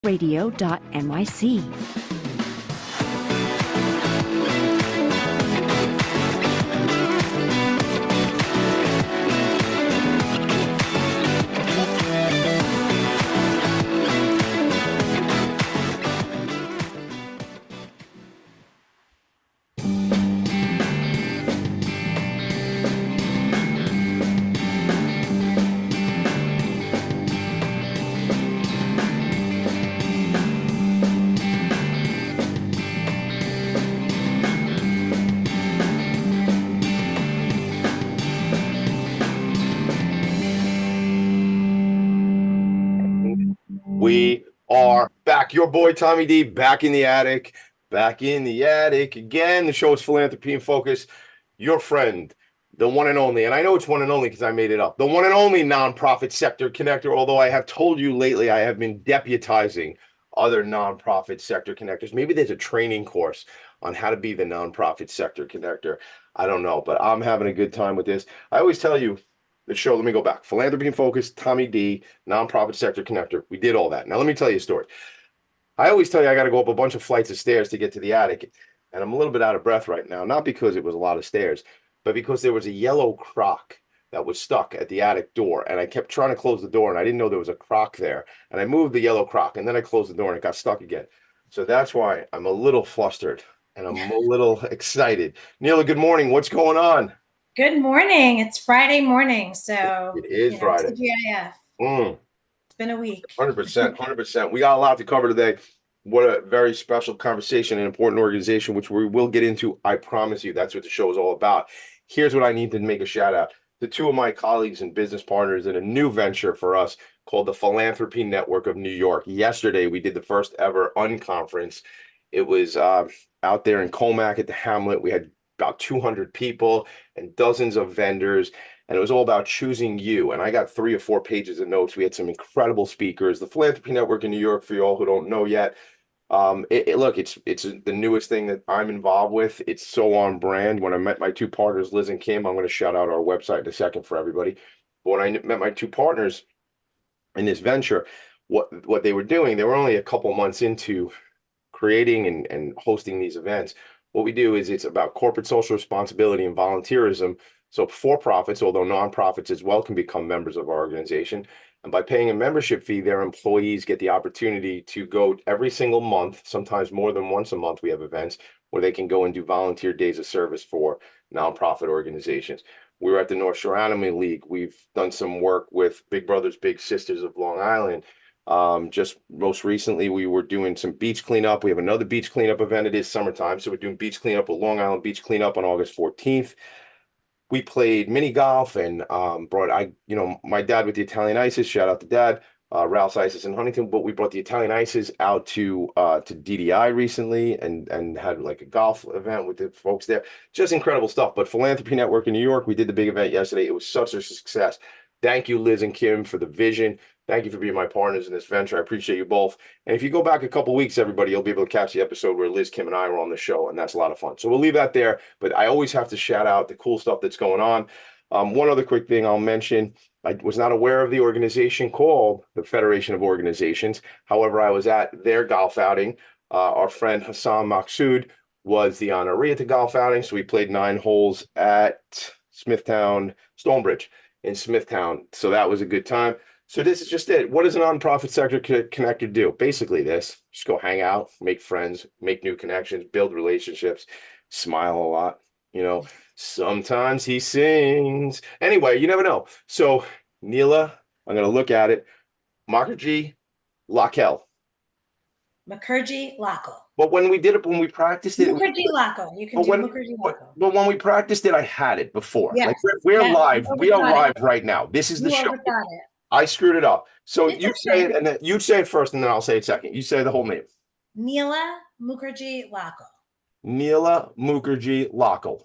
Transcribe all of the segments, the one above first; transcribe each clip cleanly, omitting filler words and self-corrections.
radio.nyc. We are back. Your boy Tommy D back in the attic, again. The show is Philanthropy and Focus. Your friend, the one and only, and I know it's one and only because I made it up, the one and only nonprofit sector connector. Although I have told you lately, I have been deputizing other nonprofit sector connectors. Maybe there's a training course on how to be the nonprofit sector connector. I don't know, but I'm having a good time with this. I always tell you, the show, let me go back. Philanthropy and Focus, Tommy D, nonprofit sector connector. We did all that. Now, let me tell you a story. I always tell you I got to go up a bunch of flights of stairs to get to the attic. And I'm a little bit out of breath right now, not because it was a lot of stairs, but because there was a yellow crock that was stuck at the attic door. And I kept trying to close the door, and I didn't know there was a crock there. And I moved the yellow crock, and then I closed the door, and it got stuck again. So that's why I'm a little flustered, and I'm a little excited. Neela, good morning. What's going on? Good morning. It's Friday morning, so it is Friday. TGIF. It's been a week. 100%. We got a lot to cover today. What a very special conversation and important organization, which we will get into. I promise you, that's what the show is all about. Here's what I need to make a shout out to two of my colleagues and business partners in a new venture for us called the Philanthropy Network of New York. Yesterday, we did the first ever unconference. It was out there in Comac at the Hamlet. We had about 200 people and dozens of vendors, and it was all about choosing you. And I got 3 or 4 pages of notes. We had some incredible speakers. The Philanthropy Network in New York, for you all who don't know yet, look, it's the newest thing that I'm involved with. It's so on brand. When I met my 2 partners, Liz and Kim, I'm going to shout out our website in a second for everybody. But when I met my 2 partners in this venture, what they were doing, they were only a couple months into creating and hosting these events. What we do is it's about corporate social responsibility and volunteerism. So for-profits, although nonprofits as well, can become members of our organization. And by paying a membership fee, their employees get the opportunity to go every single month, sometimes more than once a month. We have events where they can go and do volunteer days of service for nonprofit organizations. We were at the North Shore Animal League. We've done some work with Big Brothers Big Sisters of Long Island. Just most recently, we were doing some beach cleanup. We have another beach cleanup event. It is summertime, so we're doing beach cleanup with Long Island Beach Cleanup on August 14th. We played mini golf and brought my dad with the Italian Ices. Shout out to Dad, Ralph's Ices in Huntington. But we brought the Italian Ices out to DDI recently and had like a golf event with the folks there. Just incredible stuff. But Philanthropy Network in New York, we did the big event yesterday. It was such a success. Thank you, Liz and Kim, for the vision. Thank you for being my partners in this venture. I appreciate you both. And if you go back a couple weeks, everybody, you'll be able to catch the episode where Liz, Kim, and I were on the show, and that's a lot of fun. So we'll leave that there, but I always have to shout out the cool stuff that's going on. One other quick thing I'll mention, I was not aware of the organization called the Federation of Organizations. However, I was at their golf outing. Our friend Hassan Maksud was the honoree at the golf outing, so we played 9 holes at Smithtown, Stonebridge in Smithtown. So that was a good time. So this is just it. What does a nonprofit sector connector do? Basically this, just go hang out, make friends, make new connections, build relationships, smile a lot. Sometimes he sings. Anyway, you never know. So Neela, I'm going to look at it. Mukherjee, Lockel. Mukherjee, Lockel. But when we practiced it. Mukherjee, Lockel. You can do Mukherjee, Lockel. But when we practiced it, I had it before. Yes. Like we're live. We are live right now. This is the show. I screwed it up. So you say it, and then you say it first, and then I'll say it second. You say the whole name. Neela Mukherjee Lockel. Neela Mukherjee Lockel.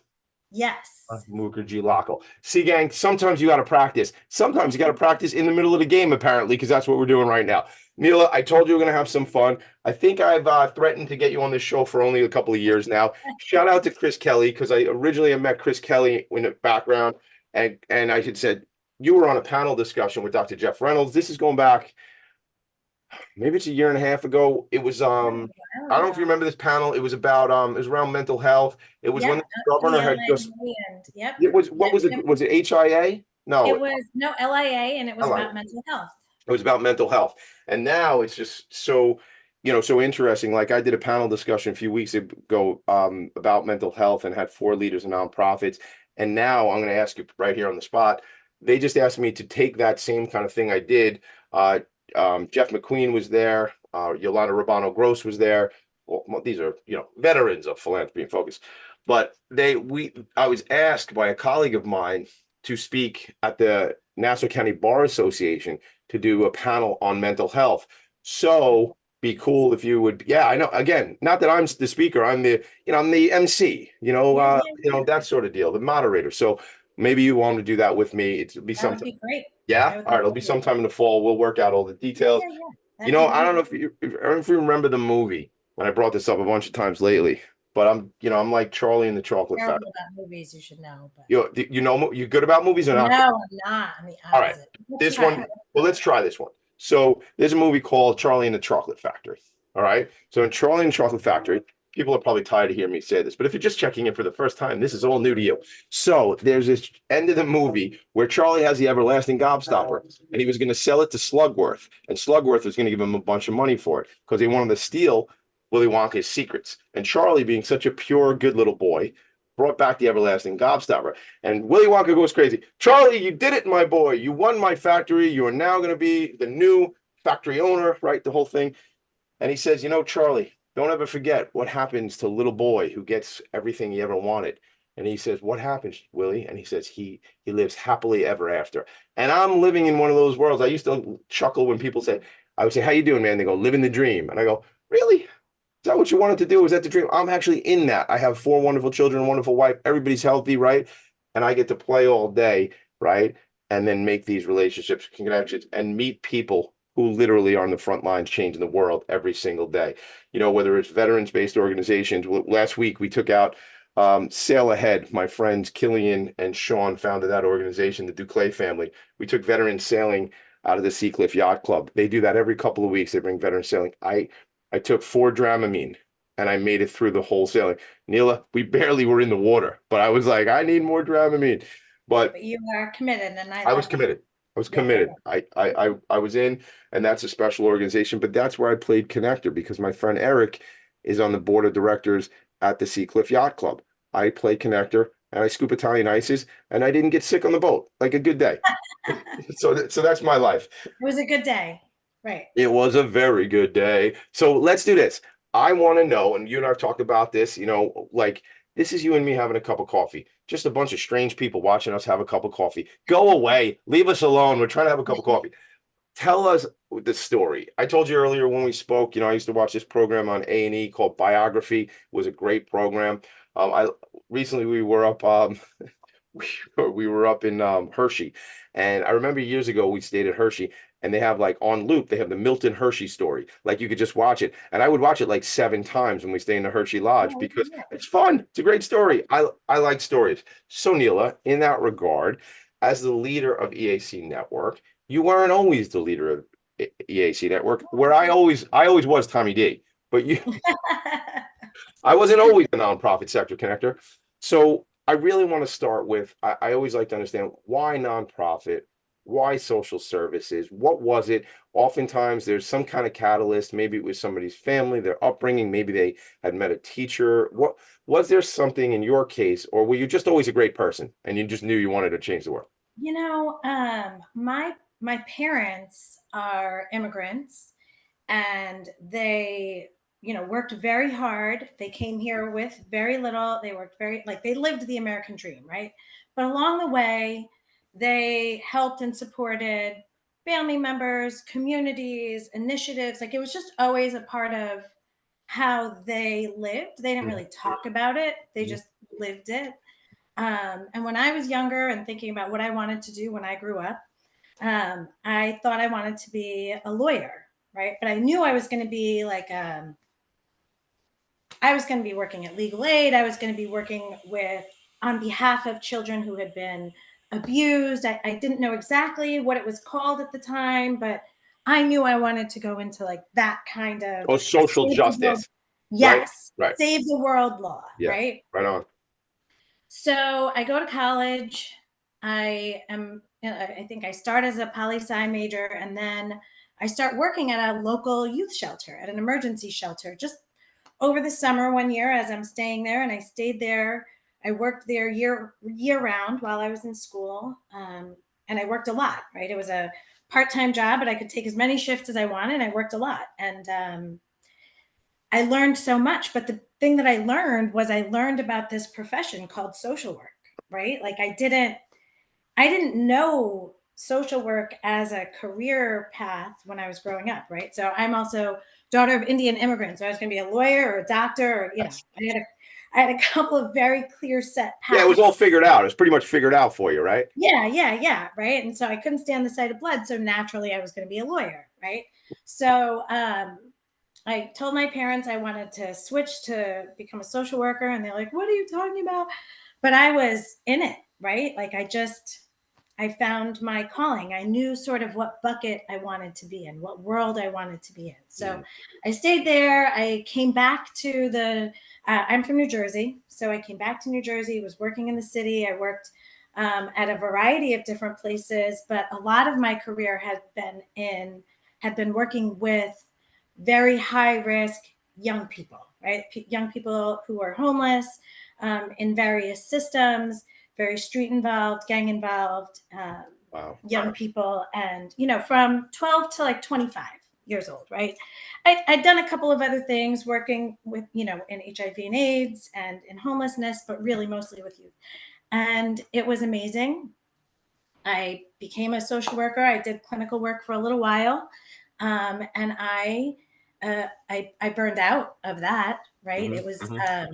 Yes. Mukherjee Lockel. See, gang, sometimes you got to practice. Sometimes you got to practice in the middle of the game, apparently, because that's what we're doing right now. Neela, I told you we're going to have some fun. I think I've threatened to get you on this show for only a couple of years now. Shout out to Chris Kelly, because I originally met Chris Kelly in the background, and I had said, you were on a panel discussion with Dr. Jeff Reynolds. This is going back maybe it's a year and a half ago. It was Oh, a I while don't know if you ago. remember this panel. It was about it was around mental health. It was when Yep, the governor had just LIA and yep, it was what yep, was yep. it? Was it HIA? It No, was no LIA and it was LIA. about mental health. It was about mental health. And now it's just so, so interesting. Like I did a panel discussion a few weeks ago about mental health and had four leaders of nonprofits. And now I'm going to ask you right here on the spot. They just asked me to take that same kind of thing I did. Uh, Jeff McQueen was there. Yolanda Rabano Gross was there. Well, these are, veterans of philanthropy and focus. But I was asked by a colleague of mine to speak at the Nassau County Bar Association to do a panel on mental health. So be cool if you would. Yeah, I know. Again, not that I'm the speaker. I'm the MC. Yeah, yeah, yeah. That sort of deal, the moderator. So maybe you want to do that with me. It'll be That would sometime. be great. Yeah. I would All right. love It'll to be do that. sometime in the fall. We'll work out all the Yeah, details. yeah, yeah. That'd be I don't know amazing. I don't know if you remember the movie when I brought this up a bunch of times lately, but I'm like Charlie in the Chocolate Factory. Terrible about movies, you should know, but You good about movies or not? no, I'm not. I'm the All right. opposite. Let's This try. one, well, let's try this one. So there's a movie called Charlie and the Chocolate Factory. All right. So in Charlie and the Chocolate Factory, people are probably tired of hearing me say this, but if you're just checking in for the first time, this is all new to you. So there's this end of the movie where Charlie has the everlasting gobstopper and he was going to sell it to Slugworth, and Slugworth was going to give him a bunch of money for it because they wanted to steal Willy Wonka's secrets. And Charlie, being such a pure, good little boy, brought back the everlasting gobstopper. And Willy Wonka goes crazy. Charlie, you did it, my boy. You won my factory. You are now going to be the new factory owner, right? The whole thing. And he says, Charlie, don't ever forget what happens to a little boy who gets everything he ever wanted. And he says, what happens, Willie? And he says, he lives happily ever after. And I'm living in one of those worlds. I used to chuckle when people say, I would say, how you doing, man? They go, living the dream. And I go, really? Is that what you wanted to do? Is that the dream? I'm actually in that. I have four wonderful children, a wonderful wife. Everybody's healthy, right? And I get to play all day, right? And then make these relationships, connections, and meet people who literally are on the front lines changing the world every single day. Whether it's veterans-based organizations. Last week we took out Sail Ahead. My friends Killian and Sean founded that organization, the Duclay family. We took veterans sailing out of the Seacliff Yacht Club. They do that every couple of weeks. They bring veterans sailing. I took 4 Dramamine and I made it through the whole sailing. Neela, we barely were in the water, but I was like, I need more Dramamine. But But you are committed, and I I was love that. committed. I was Yeah, yeah, committed. I was in, and that's a special organization. But that's where I played connector because my friend Eric is on the board of directors at the Seacliff Yacht Club. I play connector and I scoop Italian ices, and I didn't get sick on the boat. Like a good day. yeah. So that's my life. It was a good day. Right. It was a very good day. So let's do this. I want to know, and you and I have talked about this, like this is you and me having a cup of coffee. Just a bunch of strange people watching us have a cup of coffee. Go away. Leave us alone. We're trying to have a cup of coffee. Tell us the story. I told you earlier when we spoke, I used to watch this program on A&E called Biography. It was a great program. I recently we were up we were up in Hershey, and I remember years ago we stayed at Hershey, and they have like on loop they have the Milton Hershey story. Like you could just watch it, and I would watch it like 7 times when we stay in the Hershey Lodge Oh, because yeah. it's fun. It's a great story. I like stories. So Neela, in that regard, as the leader of EAC Network, you weren't always the leader of EAC Network, where I always was Tommy D, but you I wasn't always a nonprofit sector connector. So I really want to start with I always like to understand why nonprofit, why social services, what was it? Oftentimes there's some kind of catalyst. Maybe it was somebody's family, their upbringing, maybe they had met a teacher. What was there something in your case, or were you just always a great person and you just knew you wanted to change the world? My parents are immigrants, and they, worked very hard. They came here with very little. They worked very like they lived the American dream, right? But along the way, they helped and supported family members, communities, initiatives. Like it was just always a part of how they lived. They didn't really talk about it. They Mhm. just lived it. And when I was younger and thinking about what I wanted to do when I grew up, I thought I wanted to be a lawyer, right? But I knew I was going to be I was going to be working at legal aid. I was going to be working with on behalf of children who had been abused. I didn't know exactly what it was called at the time, but I knew I wanted to go into like that kind of Oh, social save the world. justice, right? Yes, Right. save the world law, Yeah. right? Right on. So I go to college. I think I start as a poli sci major, and then I start working at a local youth shelter, at an emergency shelter, just over the summer one year as I'm staying there. And I stayed there. I worked there year round while I was in school, and I worked a lot. Right, it was a part-time job, but I could take as many shifts as I wanted. I worked a lot, and I learned so much. But the thing that I learned was I learned about this profession called social work, right? Like I didn't know social work as a career path when I was growing up, right? So I'm also daughter of Indian immigrants. So I was going to be a lawyer or a doctor, or Yes. I had a couple of very clear set Yeah, it was all paths. figured out. It was pretty much figured out for you, right? Yeah, right. And so I couldn't stand the sight of blood. So naturally, I was going to be a lawyer, right? So I told my parents I wanted to switch to become a social worker, and they're like, "What are you talking about?" But I was in it, right? Like I found my calling. I knew sort of what bucket I wanted to be in, what world I wanted to be in. So Mm. I stayed there. I came back to I'm from New Jersey. So I came back to New Jersey, was working in the city. I worked at a variety of different places, but a lot of my career had been working with very high risk young people, right? Young people who are homeless, in various systems, very street involved, gang involved, Wow. young people, and from 12 to like 25 years old, right? I'd done a couple of other things, working with in HIV and AIDS and in homelessness, but really mostly with youth, and it was amazing. I became a social worker. I did clinical work for a little while, and I burned out of that. Right, Hmm. Hmm.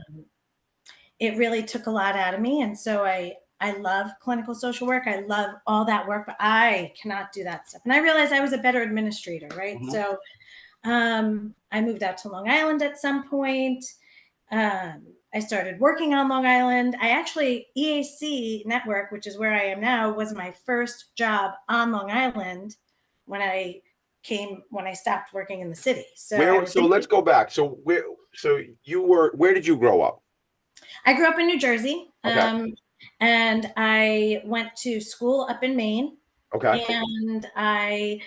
it really took a lot out of me, and so I love clinical social work. I love all that work, but I cannot do that stuff. And I realized I was a better administrator, right? Hmm. So I moved out to Long Island at some point. I started working on Long Island. I actually, EAC Network, which is where I am now, was my first job on Long Island when when I stopped working in the city. So I Where? was So in, let's go back. So where? So you were? Where did you grow up? I grew up in New Jersey, Okay. and I went to school up in Maine, Okay. and I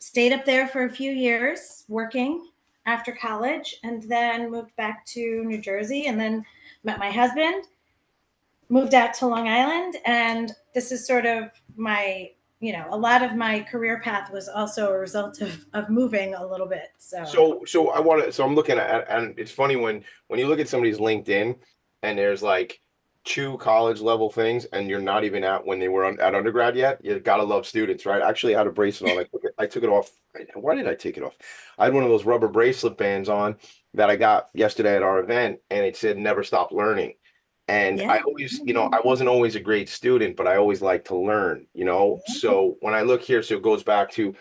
stayed up there for a few years working after college, and then moved back to New Jersey, and then met my husband, moved out to Long Island, and this is sort of a lot of my career path was also a result of moving a little bit. So So I want to. So I'm looking at, and it's funny when you look at somebody's LinkedIn, and there's like two college level things, and you're not even at when they were at undergrad yet. You gotta love students, right? I actually had a bracelet on. I took it off. Why did I take it off? I had one of those rubber bracelet bands on that I got yesterday at our event, and it said "Never stop learning." And yeah, I always, I wasn't always a great student, but I always like to learn, So when I look here, so it goes back to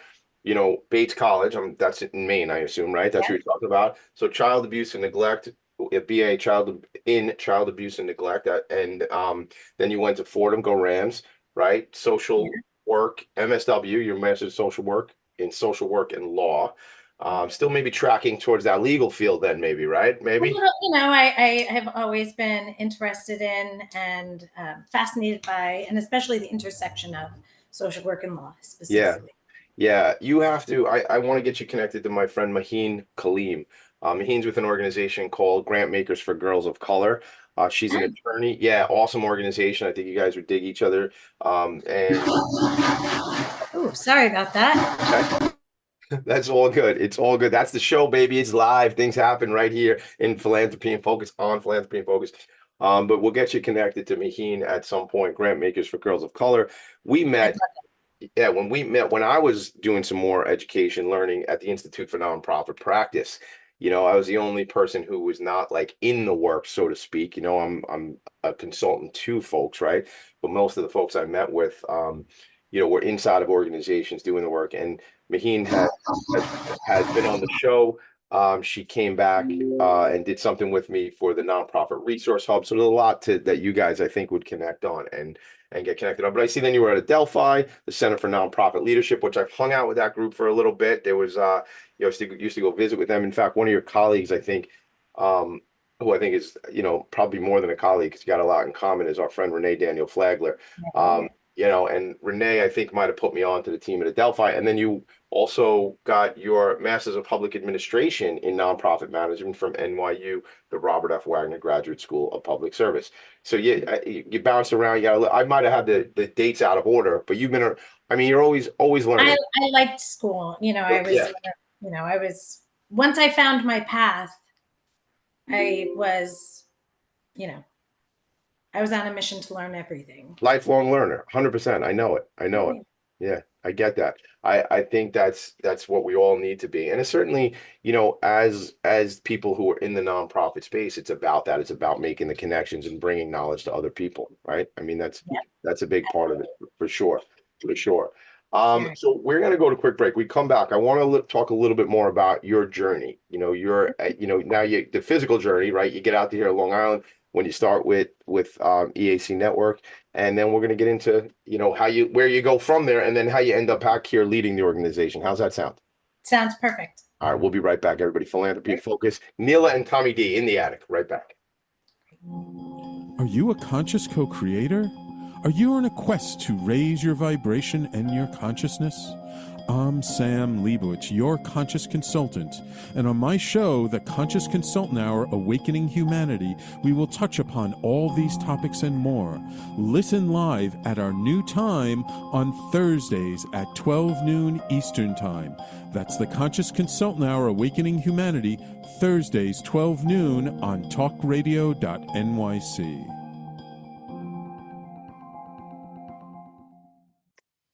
Bates College. That's in Maine, I assume, right? That's what yeah, you're talking about. So child abuse and neglect, a BA child abuse and neglect, and then you went to Fordham, go Rams, right? Social yeah. work, MSW, your master's of social work and law. Still maybe tracking towards that legal field, then maybe, right? Maybe. Well, I have always been interested in and fascinated by, and especially the intersection of social work and law Yeah. specifically. Yeah, you have to. I want to get you connected to my friend Maheen Kaleem. Maheen's with an organization called Grant Makers for Girls of Color. She's an attorney. Yeah, awesome organization. I think you guys would dig each other. And Oh, sorry about that. okay, that's all good. It's all good. That's the show, baby. It's live. Things happen right here in Philanthropy and Focus on Philanthropy and Focus. But we'll get you connected to Maheen at some point. Grant Makers for Girls of Color. We I'd met. Yeah, when we met, when I was doing some more education learning at the Institute for Nonprofit Practice, I was the only person who was not like in the work, so to speak. I'm a consultant to folks, right? But most of the folks I met with, were inside of organizations doing the work. And Maheen has been on the show. She came back and did something with me for the nonprofit resource hub. So there's a lot that you guys I think would connect on and get connected on. But I see then you were at Adelphi, the Center for Nonprofit Leadership, which I've hung out with that group for a little bit. There was you know, used to go visit with them. In fact, one of your colleagues, I think, who I think is, you know, probably more than a colleague, because you got a lot in common, is our friend Renee Daniel Flagler. You know, and Renee, I think, might have put me on to the team at Adelphi. And then you also got your Masters of Public Administration in Nonprofit Management from NYU, the Robert F. Wagner Graduate School of Public Service. So you bounced around. You got, I might have had the dates out of order, but you've been, I mean, you're always learning. I liked school. You know, I was, once I found my path, I was, you know, I was on a mission to learn everything. Lifelong learner, 100%. I know it. I know it. Yeah, I get that. I think that's what we all need to be. And it's certainly, you know, as people who are in the nonprofit space, it's about that. It's about making the connections and bringing knowledge to other people, right? I mean, that's a big part of it for sure. For sure. So we're going to go to a quick break. We come back. I want to talk a little bit more about your journey. You know, now the physical journey, right? You get out to here at Long Island when you start with EAC Network, and then we're going to get into, you know, where you go from there, and then how you end up back here leading the organization. How's that sound? Sounds perfect. All right, we'll be right back, everybody. Philanthropy and Focus. Neela and Tommy D in the attic. Right back. Are you a conscious co-creator? Are you on a quest to raise your vibration and your consciousness? I'm Sam Leibowitz, your conscious consultant, and on my show, The Conscious Consultant Hour, Awakening Humanity, we will touch upon all these topics and more. Listen live at our new time on Thursdays at 12 noon Eastern Time. That's The Conscious Consultant Hour, Awakening Humanity, Thursdays 12 noon on talkradio.nyc.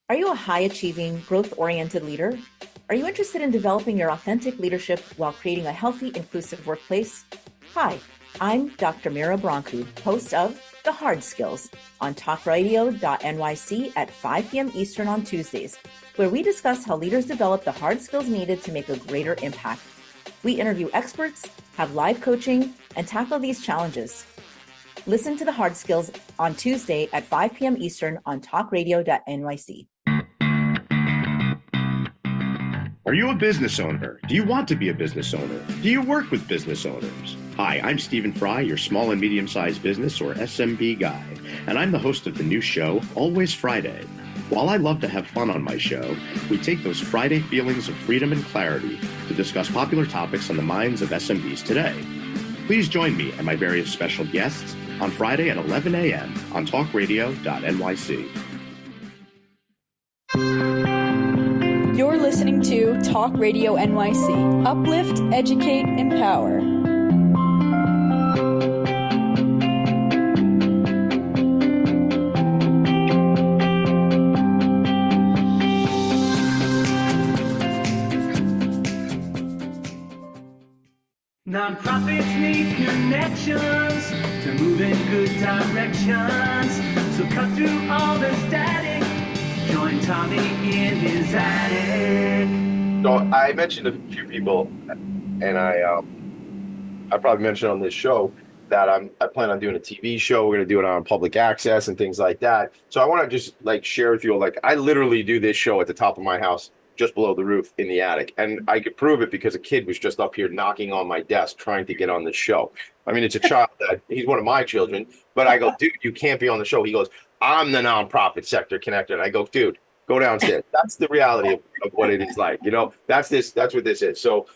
Are you a high-achieving, growth-oriented leader? Are you interested in developing your authentic leadership while creating a healthy, inclusive workplace? Hi, I'm Dr. Mira Brancu, host of The Hard Skills on talkradio.nyc at 5 p.m. Eastern on Tuesdays, where we discuss how leaders develop the hard skills needed to make a greater impact. We interview experts, have live coaching, and tackle these challenges. Listen to The Hard Skills on Tuesday at 5 p.m. Eastern on talkradio.nyc. Are you a business owner? Do you want to be a business owner? Do you work with business owners? Hi, I'm Stephen Fry, your small and medium-sized business or SMB guy, and I'm the host of the new show, Always Friday. While I love to have fun on my show, we take those Friday feelings of freedom and clarity to discuss popular topics on the minds of SMBs today. Please join me and my various special guests on Friday at 11 a.m. on talkradio.nyc. You're listening to Talk Radio NYC. Uplift, educate, empower. Nonprofits need connections to move in good directions. So cut through all the static. Join Tommy in his attic. So I mentioned a few people, and I probably mentioned on this show that I plan on doing a TV show. We're going to do it on public access and things like that. So I want to just like share with you, like I literally do this show at the top of my house, just below the roof in the attic. And I could prove it because a kid was just up here knocking on my desk trying to get on the show. I mean, it's a child he's one of my children, but I go, dude, you can't be on the show. He goes, I'm the nonprofit sector connector. And I go, dude, go downstairs. That's the reality of what it is like. You know, that's what this is. So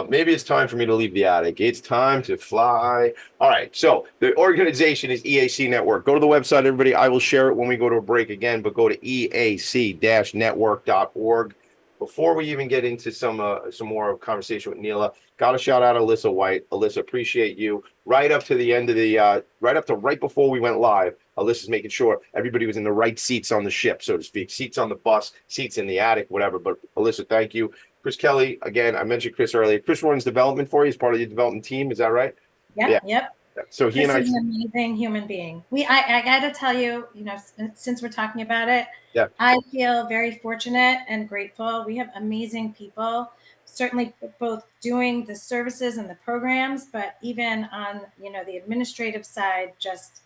maybe it's time for me to leave the attic. It's time to fly. All right. So the organization is EAC Network. Go to the website, everybody. I will share it when we go to a break again, but go to eac-network.org. Before we even get into some more conversation with Neela, got to shout out Alyssa White. Alyssa, appreciate you. Right up to the end of the, right before we went live, Alyssa's making sure everybody was in the right seats on the ship, so to speak. Seats on the bus, seats in the attic, whatever. But Alyssa, thank you. Chris Kelly, again, I mentioned Chris earlier. Chris runs development for you as part of your development team. Is that right? Yep. So he and I. He's an amazing human being. I got to tell you, you know, since we're talking about it, I feel very fortunate and grateful. We have amazing people. certainly both doing the services and the programs, but even on, the administrative side, just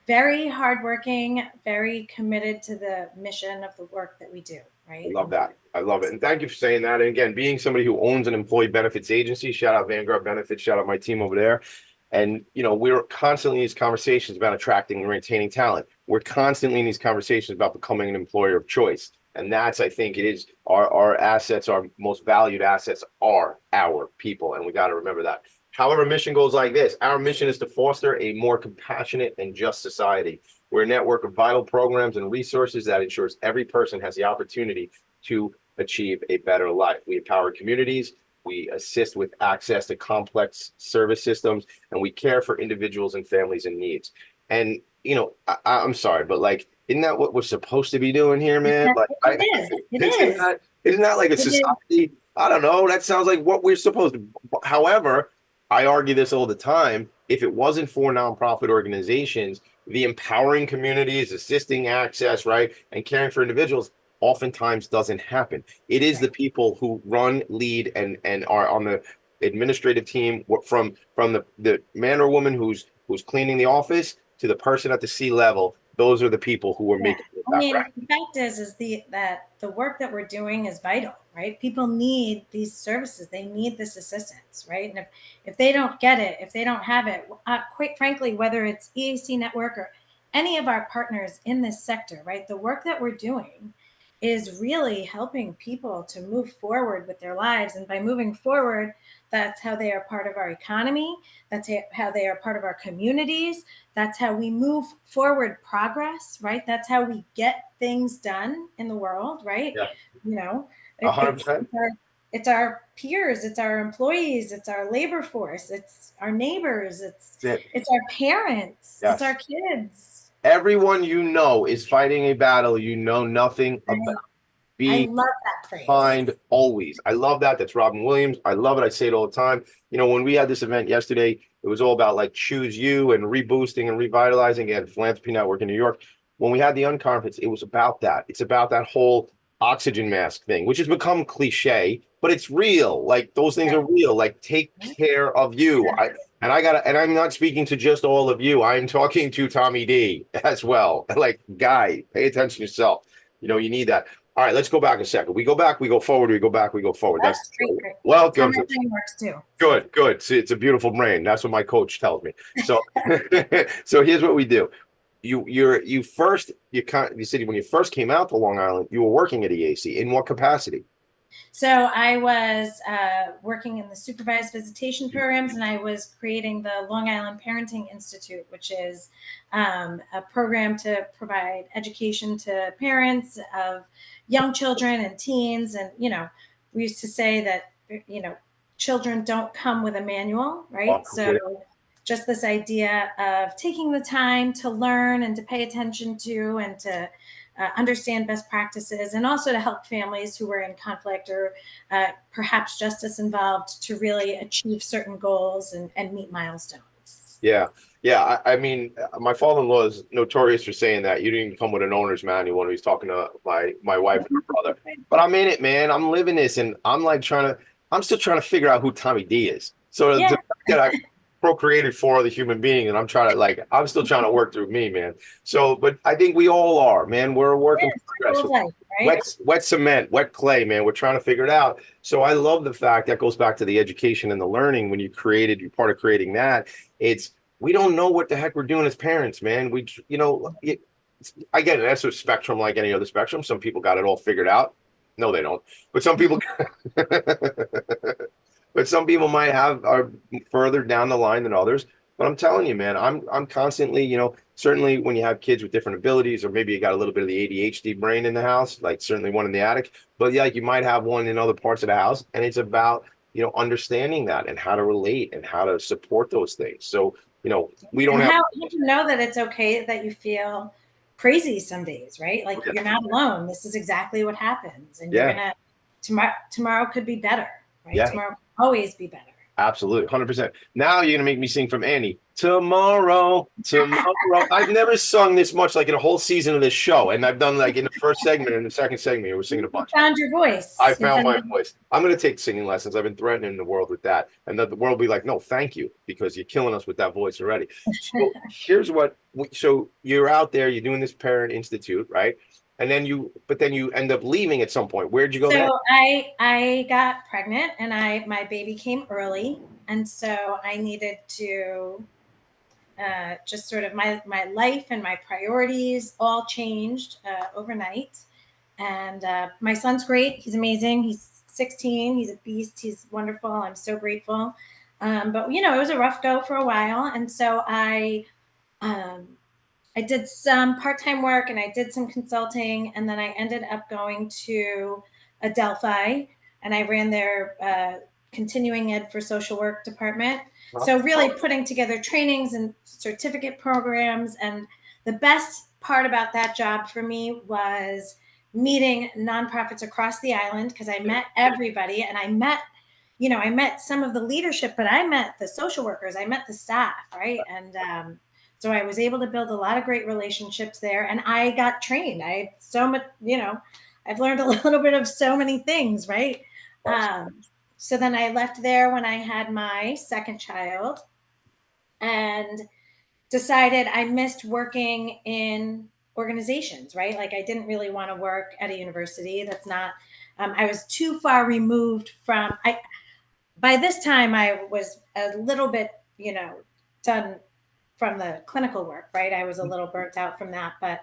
very hardworking, very committed to the mission of the work that we do, right? I love that. I love it. And thank you for saying that. And again, being somebody who owns an employee benefits agency, shout out Vanguard Benefits, shout out my team over there. And, we're constantly in these conversations about attracting and retaining talent. We're constantly in these conversations about becoming an employer of choice. And that's, I think it is our assets, our most valued assets are our people. And we got to remember that. However, mission goes like this. Our mission is to foster a more compassionate and just society. We're a network of vital programs and resources that ensures every person has the opportunity to achieve a better life. We empower communities, we assist with access to complex service systems, and we care for individuals and families in needs. And, I'm sorry, but isn't that what we're supposed to be doing here, man? Isn't that like a society? I don't know. That sounds like what we're supposed to. However, I argue this all the time. If it wasn't for nonprofit organizations, the empowering communities, assisting access, right, and caring for individuals oftentimes doesn't happen. It is the people who run, lead, and are on the administrative team, from the man or woman who's cleaning the office to the person at the C level. Those are the people who are making it. The fact is that the work that we're doing is vital, right? People need these services. They need this assistance, right? And if they don't get it, if they don't have it, quite frankly, whether it's EAC Network or any of our partners in this sector, right? The work that we're doing is really helping people to move forward with their lives. And by moving forward, that's how they are part of our economy. That's how they are part of our communities. That's how we move forward progress, right? That's how we get things done in the world, right? Yeah. 100%. It's our peers, it's our employees, it's our labor force, it's our neighbors, it's our parents, it's our kids. Everyone is fighting a battle you know nothing about. I love that phrase. Kind always. I love that. That's Robin Williams. I love it. I say it all the time. When we had this event yesterday, it was all about choose you and reboosting and revitalizing at Philanthropy Network in New York. When we had the unconference, it was about that. It's about that whole oxygen mask thing, which has become cliche, but it's real. Those things are real. Take care of you. And I'm not speaking to just all of you. I'm talking to Tommy D as well. Guy, pay attention to yourself. You need that. All right, let's go back a second. We go back, we go forward, we go back, we go forward. That's great. Welcome. My brain works too. Good. See, it's a beautiful brain. That's what my coach tells me. So, so here's what we do. You said when you first came out to Long Island, you were working at EAC. In what capacity? So I was working in the supervised visitation programs, and I was creating the Long Island Parenting Institute, which is a program to provide education to parents of young children and teens. And, we used to say that, children don't come with a manual, right? So just this idea of taking the time to learn and to pay attention to and to understand best practices, and also to help families who were in conflict or perhaps justice involved to really achieve certain goals and meet milestones. Yeah. I mean, my father-in-law is notorious for saying that you didn't come with an owner's manual when he was talking to my wife and her brother. But I'm in it, man. I'm living this, and I'm still trying to figure out who Tommy D is. So the fact that I procreated 4 other human beings, and I'm I'm still trying to work through me, man. So, but I think we all are, man. We're working progress. Right? Wet cement, wet clay, man. We're trying to figure it out. So I love the fact that goes back to the education and the learning. When you're part of creating that, we don't know what the heck we're doing as parents, man. I get it. That's a spectrum like any other spectrum. Some people got it all figured out. No, they don't. But some people but some people are further down the line than others. But I'm telling you, man, I'm constantly, certainly when you have kids with different abilities, or maybe you got a little bit of the ADHD brain in the house, certainly one in the attic, but you might have one in other parts of the house. And it's about, understanding that and how to relate and how to support those things. So, we don't how you know that it's okay that you feel crazy some days, right? You're not alone. This is exactly what happens. And you're tomorrow could be better, right? Tomorrow will always be better. Absolutely, 100%. Now you're gonna make me sing from Annie. Tomorrow, tomorrow. I've never sung this much like in a whole season of this show, and I've done like in the first segment and the second segment, we're singing a bunch. Found your voice. I found my voice. I'm gonna take singing lessons. I've been threatening the world with that, and the world will be like, "No, thank you," because you're killing us with that voice already. So here's what. So you're out there, you're doing this Parent Institute, right? And then but then you end up leaving at some point. Where'd you go? So I got pregnant, and my baby came early, and so I needed to just sort of my life and my priorities all changed overnight. And my son's great. He's amazing. He's 16. He's a beast. He's wonderful. I'm so grateful. But it was a rough go for a while, and so I did some part-time work and I did some consulting, and then I ended up going to Adelphi, and I ran their continuing ed for social work department. So really putting together trainings and certificate programs. And the best part about that job for me was meeting nonprofits across the island, because I met everybody, and I met some of the leadership, but I met the social workers, I met the staff, right? And so I was able to build a lot of great relationships there, and I got trained. I had so much, I've learned a little bit of so many things, right? So then I left there when I had my second child, and decided I missed working in organizations, right? Like I didn't really want to work at a university. That's not, I was too far removed from, by this time I was a little bit, done from the clinical work, right? I was a little burnt out from that, but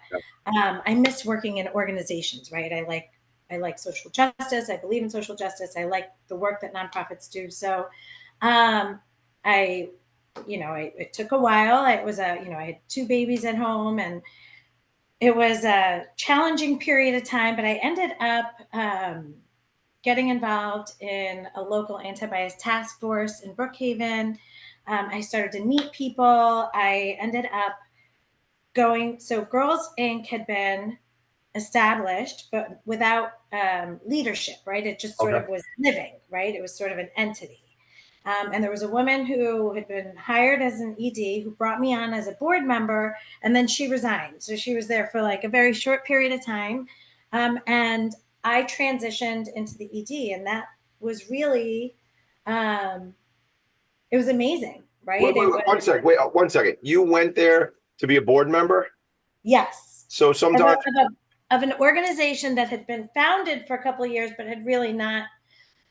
I miss working in organizations, right? I like social justice. I believe in social justice. I like the work that nonprofits do. So it took a while. It was I had 2 babies at home, and it was a challenging period of time, but I ended up getting involved in a local anti-bias task force in Brookhaven. I started to meet people. I ended up so Girls Inc. had been established, but without leadership, right? It just sort of was living, right? It was sort of an entity. And there was a woman who had been hired as an ED who brought me on as a board member, and then she resigned. So she was there for like a very short period of time. And I transitioned into the ED, and that was really, it was amazing, right? Wait, 1 second. You went there to be a board member? Yes. So sometimes of an organization that had been founded for a couple of years, but had really not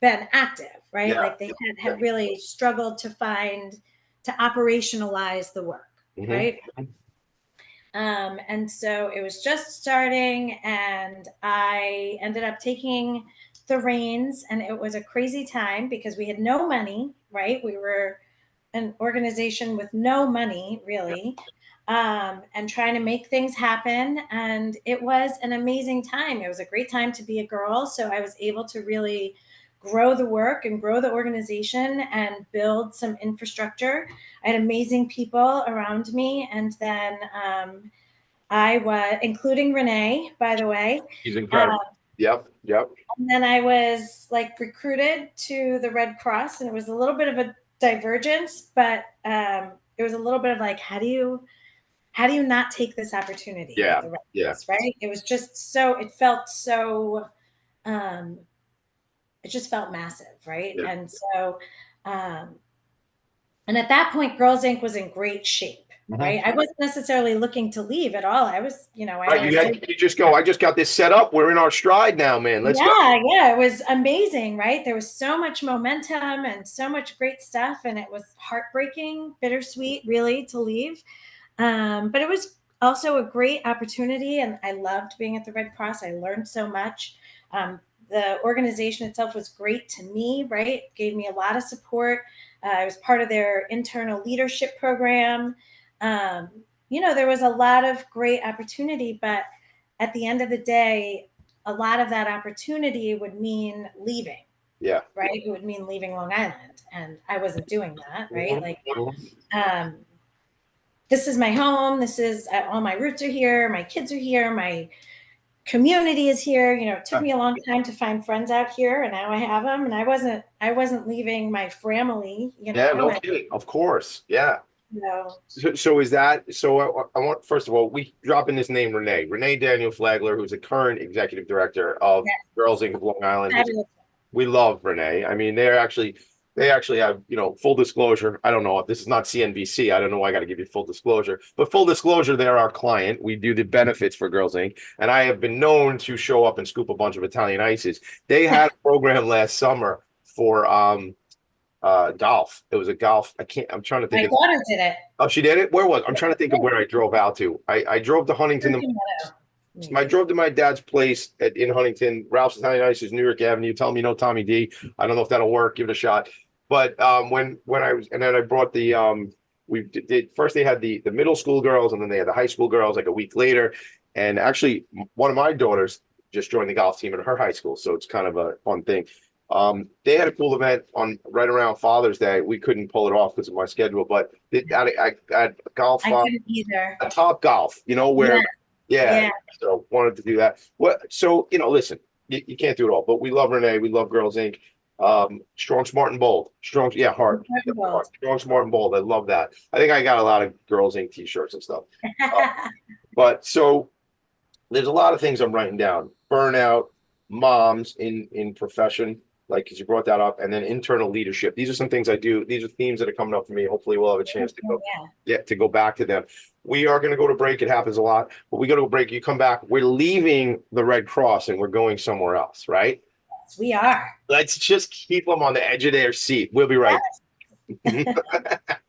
been active, right? Yeah. Like they had really struggled to operationalize the work, right? And so it was just starting, and I ended up taking the reins, and it was a crazy time because we had no money, right? We were an organization with no money, really, and trying to make things happen. And it was an amazing time. It was a great time to be a girl. So I was able to really grow the work and grow the organization and build some infrastructure. I had amazing people around me. And then I was, including Renee, by the way. He's incredible. Yep. And then I was like recruited to the Red Cross, and it was a little bit of a divergence, but it was a little bit of like, how do you not take this opportunity? Yeah. The Red Cross, right? It was just it felt so, it just felt massive, right? Yeah. And so, and at that point, Girls Inc. was in great shape. Right. I wasn't necessarily looking to leave at all. I was, you just go, I just got this set up. We're in our stride now, man. Let's go. Yeah. It was amazing. Right. There was so much momentum and so much great stuff. And it was heartbreaking, bittersweet, really, to leave. But it was also a great opportunity. And I loved being at the Red Cross. I learned so much. The organization itself was great to me, right? It gave me a lot of support. I was part of their internal leadership program. There was a lot of great opportunity, but at the end of the day, a lot of that opportunity would mean leaving. Yeah. Right. It would mean leaving Long Island. And I wasn't doing that. Right. This is my home. This is all my roots are here. My kids are here. community is here. You know, it took me a long time to find friends out here, and now I have them. And I wasn't leaving my family. You Yeah, no know, kidding. Of course. Yeah. you know. So is that so? I want first of all, we drop in this name Renee Daniel Flagler, who's the current executive director of Yes. Girls Inc. of Long Island. Fabulous. We love Renee. I mean, they actually have, full disclosure. I don't know if this is not CNBC. I don't know why I got to give you full disclosure, but full disclosure, they're our client. We do the benefits for Girls Inc. And I have been known to show up and scoop a bunch of Italian ices. They had a program last summer for golf. It was a golf. I'm trying to My think. daughter did it. Oh, she did it? Where was? I'm trying to think of where I drove out to. I drove to Huntington. I drove to my dad's place in Huntington, Ralph's Italian Ices, New York Avenue. Tell me no Tommy D. I don't know if that'll work. Give it a shot. But when I was, and then I brought the we did first they had the middle school girls, and then they had the high school girls like a week later. And actually, one of my daughters just joined the golf team at her high school, so it's kind of a fun thing. They had a cool event on right around Father's Day. We couldn't pull it off because of my schedule, but I had golf. I couldn't either. A Top Golf, where yeah. So wanted to do that. So listen, you can't do it all, but we love Renee. We love Girls Inc. Strong, smart, and bold. Strong, yeah, hard. Strong, smart, and bold. I love that. I think I got a lot of Girls Inc. t-shirts and stuff. But so there's a lot of things I'm writing down. Burnout, moms in profession, like because you brought that up, and then internal leadership. These are some things I do. These are themes that are coming up for me. Hopefully we'll have a chance to go back to them. We are going to go to break. It happens a lot, but we go to a break. You come back. We're leaving the Red Cross and we're going somewhere else, right? Yes, we are. Let's just keep them on the edge of their seat. We'll be right back.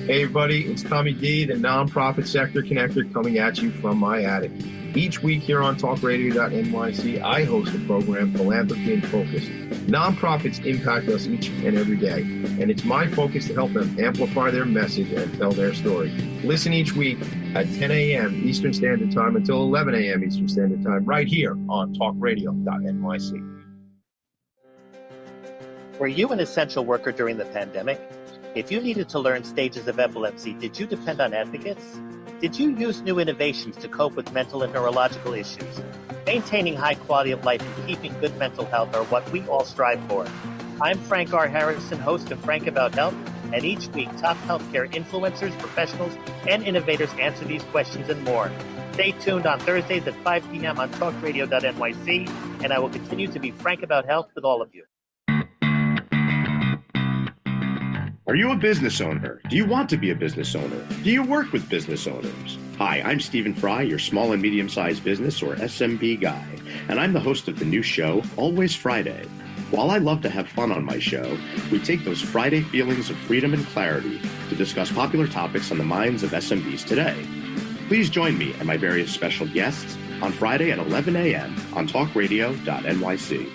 Hey everybody, it's Tommy D, the nonprofit sector connector, coming at you from my attic. Each week here on talkradio.nyc, I host the program Philanthropy and Phocus. Nonprofits impact us each and every day, and it's my focus to help them amplify their message and tell their story. Listen each week at 10 a.m. Eastern Standard Time until 11 a.m. Eastern Standard Time, right here on talkradio.nyc. Were you an essential worker during the pandemic? If you needed to learn stages of epilepsy, did you depend on advocates? Did you use new innovations to cope with mental and neurological issues? Maintaining high quality of life and keeping good mental health are what we all strive for. I'm Frank R. Harrison, host of Frank About Health, and each week top healthcare influencers, professionals, and innovators answer these questions and more. Stay tuned on Thursdays at 5 p.m. on talkradio.nyc, and I will continue to be frank about health with all of you. Are you a business owner? Do you want to be a business owner? Do you work with business owners? Hi, I'm Stephen Fry, your small and medium-sized business or SMB guy, and I'm the host of the new show, Always Friday. While I love to have fun on my show, we take those Friday feelings of freedom and clarity to discuss popular topics on the minds of SMBs today. Please join me and my various special guests on Friday at 11 a.m. on talkradio.nyc.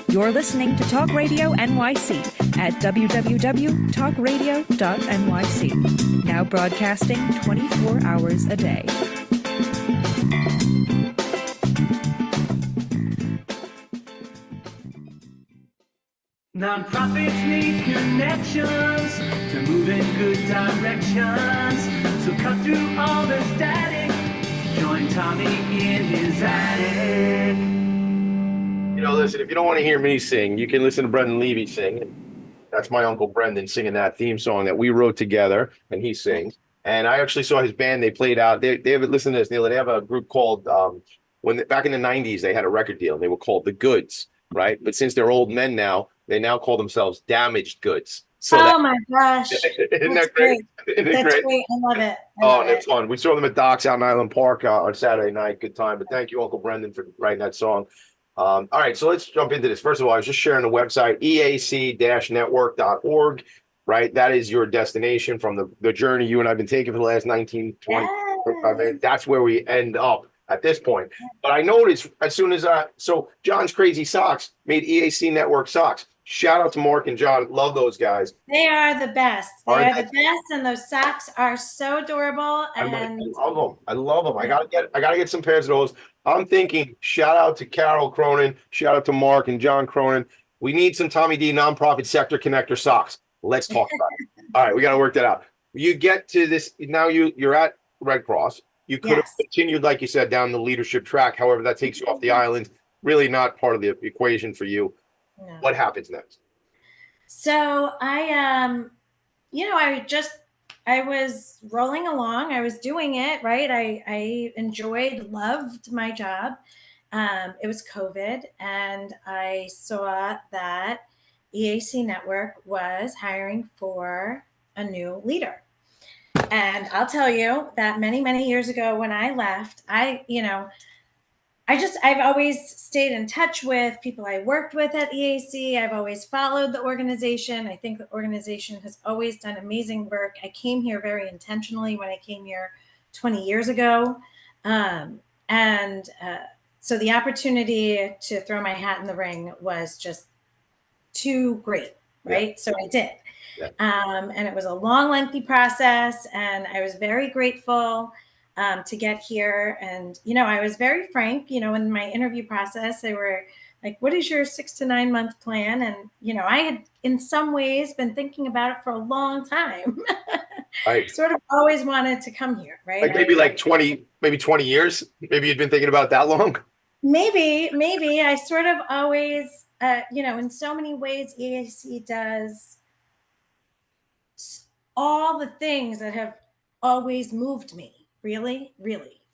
You're listening to Talk Radio NYC at www.talkradio.nyc. Now broadcasting 24 hours a day. Nonprofits need connections to move in good directions. So cut through all the static. Join Tommy in his attic. Listen, if you don't want to hear me sing, you can listen to Brendan Levy sing. That's my Uncle Brendan singing that theme song that we wrote together, and he sings. And I actually saw his band. They played out. They have, listen to this, Neela. They have a group called, back in the 90s, they had a record deal, and they were called The Goods, right? But since they're old men now, they now call themselves Damaged Goods. So my gosh. Isn't that great? That's great. I love it. It's fun. We saw them at Docks out in Island Park on Saturday night. Good time. But thank you, Uncle Brendan, for writing that song. All right, so let's jump into this. First of all, I was just sharing the website, EAC-network.org, right? That is your destination from the journey you and I have been taking for the last 19, 20, 25 minutes. That's where we end up at this point. But I noticed as soon as so John's Crazy Socks made EAC Network socks. Shout out to Mark and John. Love those guys. They are the best. They are the best, and those socks are so adorable. And I love them. I gotta get some pairs of those. I'm thinking shout out to Carol Cronin, shout out to Mark and John Cronin. We need some Tommy D nonprofit sector connector socks. Let's talk about it. All right, we got to work that out. You get to this now. You're at Red Cross. You could have continued, like you said, down the leadership track. However, that takes you off the island. Really not part of the equation for you. No. What happens next? So I I was rolling along. I was doing it, right? I loved my job. It was COVID, and I saw that EAC Network was hiring for a new leader. And I'll tell you that many, many years ago when I left, I've always stayed in touch with people I worked with at EAC. I've always followed the organization. I think the organization has always done amazing work. I came here very intentionally when I came here 20 years ago. So the opportunity to throw my hat in the ring was just too great, right? Yeah. So I did. Yeah. And it was a long, lengthy process, and I was very grateful to get here. And, I was very frank, in my interview process. They were like, what is your 6 to 9 month plan? And, I had in some ways been thinking about it for a long time. Right. Sort of always wanted to come here, right? Like maybe 20 years. Maybe you'd been thinking about it that long. Maybe I sort of always, in so many ways, EAC does all the things that have always moved me. Really,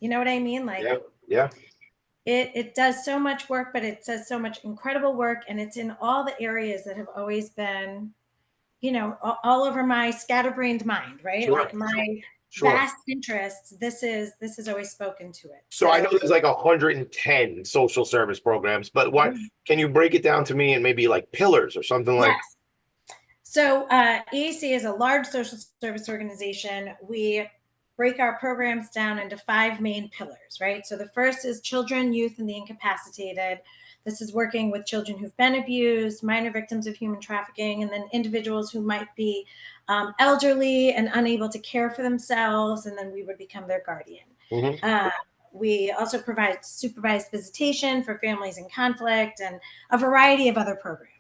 you know what I mean? Like, yeah. It does so much work, but it does so much incredible work, and it's in all the areas that have always been, all over my scatterbrained mind, right? Sure. Like my vast interests. This has always spoken to it. So I know there's like 110 social service programs, but what can you break it down to me in maybe like pillars or something like? Yes. So EAC is a large social service organization. We break our programs down into 5 main pillars, right? So the first is children, youth, and the incapacitated. This is working with children who've been abused, minor victims of human trafficking, and then individuals who might be elderly and unable to care for themselves, and then we would become their guardian. Mm-hmm. We also provide supervised visitation for families in conflict and a variety of other programs.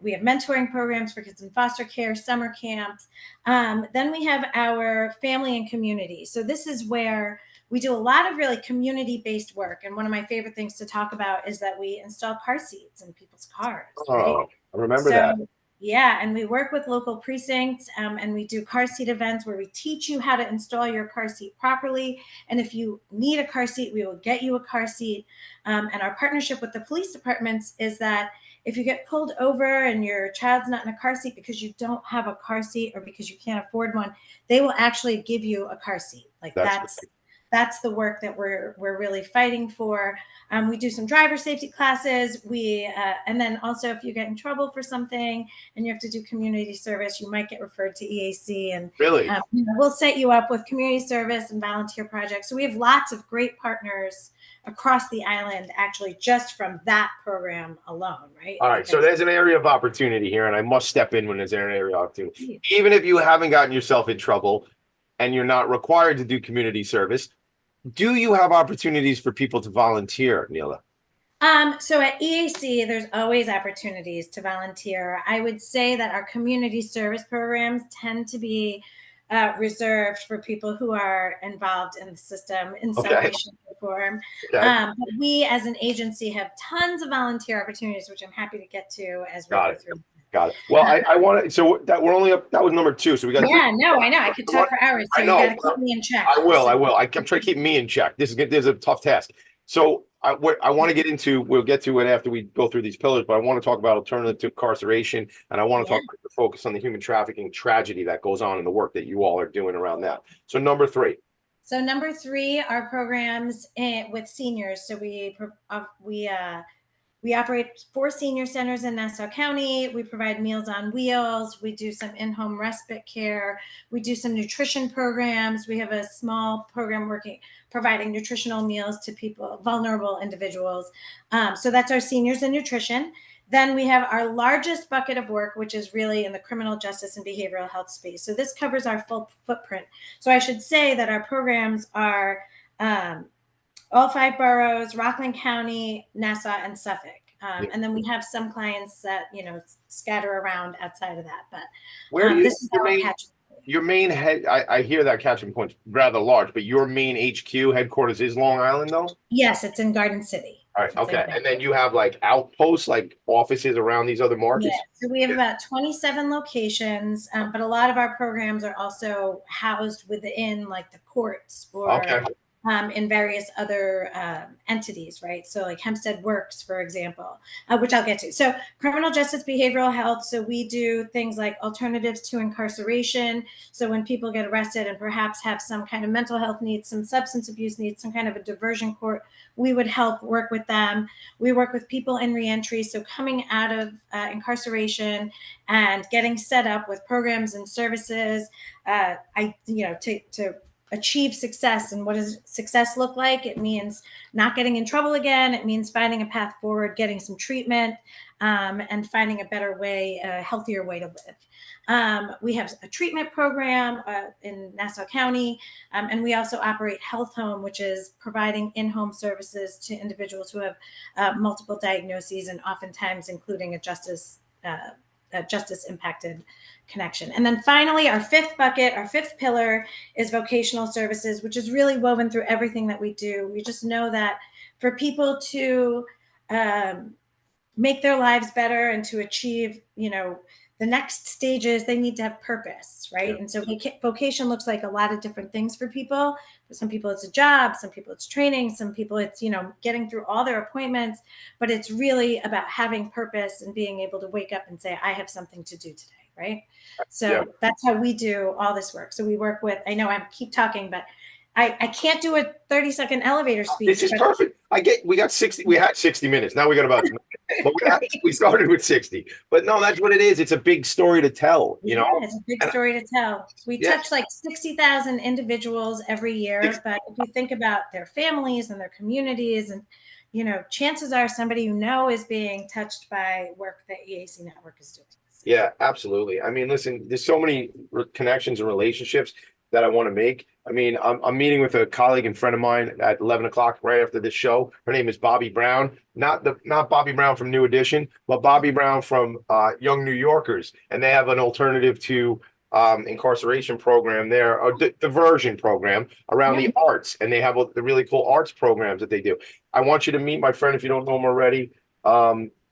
We have mentoring programs for kids in foster care, summer camps. Then we have our family and community. So this is where we do a lot of really community-based work. And one of my favorite things to talk about is that we install car seats in people's cars. Right? Oh, I remember that. Yeah, and we work with local precincts, and we do car seat events where we teach you how to install your car seat properly. And if you need a car seat, we will get you a car seat. And our partnership with the police departments is that if you get pulled over and your child's not in a car seat because you don't have a car seat or because you can't afford one, they will actually give you a car seat. Like that's the work that we're really fighting for. We do some driver safety classes. And then also if you get in trouble for something and you have to do community service, you might get referred to EAC, and really we'll set you up with community service and volunteer projects. So we have lots of great partners across the island, actually, just from that program alone, right? All right, so there's an area of opportunity here, and I must step in when there's an area of opportunity. Even if you haven't gotten yourself in trouble and you're not required to do community service, do you have opportunities for people to volunteer, Neela? So at EAC, there's always opportunities to volunteer. I would say that our community service programs tend to be reserved for people who are involved in the system in some way, shape, or form. But we as an agency have tons of volunteer opportunities, which I'm happy to get to as we go through. Got it. Well, I want to, so that we're only up, that was number 2. So we got, I know. I could talk for hours. So you got to keep me in check. I will. I'm trying to keep me in check. This is a tough task. So I want to get into, we'll get to it after we go through these pillars, but I want to talk about alternative to incarceration. And I want to talk about the focus on the human trafficking tragedy that goes on in the work that you all are doing around that. So number 3. So number 3 are programs with seniors. So we operate 4 senior centers in Nassau County. We provide Meals on Wheels. We do some in-home respite care. We do some nutrition programs. We have a small program providing nutritional meals to people, vulnerable individuals. So that's our seniors and nutrition. Then we have our largest bucket of work, which is really in the criminal justice and behavioral health space. So this covers our full footprint. So I should say that our programs are all 5 boroughs, Rockland County, Nassau, and Suffolk. And then we have some clients that, scatter around outside of that. But Where do you, this is your our main, catch. your main head, I hear that catching point's rather large, but your main HQ headquarters is Long Island though? Yes, it's in Garden City. All right, It's in okay. Garden And then you have like outposts, like offices around these other Yeah, markets? so we have about 27 locations, but a lot of our programs are also housed within like the courts or Okay. in various other entities, right? So like Hempstead Works, for example, which I'll get to. So criminal justice behavioral health. So we do things like alternatives to incarceration. So when people get arrested and perhaps have some kind of mental health needs, some substance abuse needs, some kind of a diversion court, we would help work with them. We work with people in reentry. So coming out of incarceration and getting set up with programs and services, to achieve success. And what does success look like? It means not getting in trouble again. It means finding a path forward, getting some treatment, and finding a better way, a healthier way to live. We have a treatment program in Nassau County, and we also operate Health Home, which is providing in-home services to individuals who have multiple diagnoses and oftentimes including a justice impacted connection. And then finally, our fifth bucket, our fifth pillar is vocational services, which is really woven through everything that we do. We just know that for people to make their lives better and to achieve, the next stages, they need to have purpose, right? Yeah. And so vocation looks like a lot of different things for people. For some people, it's a job. Some people, it's training. Some people, it's, getting through all their appointments. But it's really about having purpose and being able to wake up and say, I have something to do today, right? So that's how we do all this work. So we work with, I know I keep talking, but I can't do a 30-second elevator speech. This is perfect. We had 60 minutes. Now we got about, but we started with 60. But no, that's what it is. It's a big story to tell, Yeah, it's a big story to tell. We touch like 60,000 individuals every year, but if you think about their families and their communities and, chances are somebody is being touched by work that EAC Network is doing. Yeah, absolutely. I mean, listen, there's so many connections and relationships that I want to make. I mean, I'm meeting with a colleague and friend of mine at 11 o'clock right after this show. Her name is Bobby Brown, not Bobby Brown from New Edition, but Bobby Brown from Young New Yorkers. And they have an alternative to incarceration program there, or diversion program around the arts. And they have the really cool arts programs that they do. I want you to meet my friend, if you don't know him already,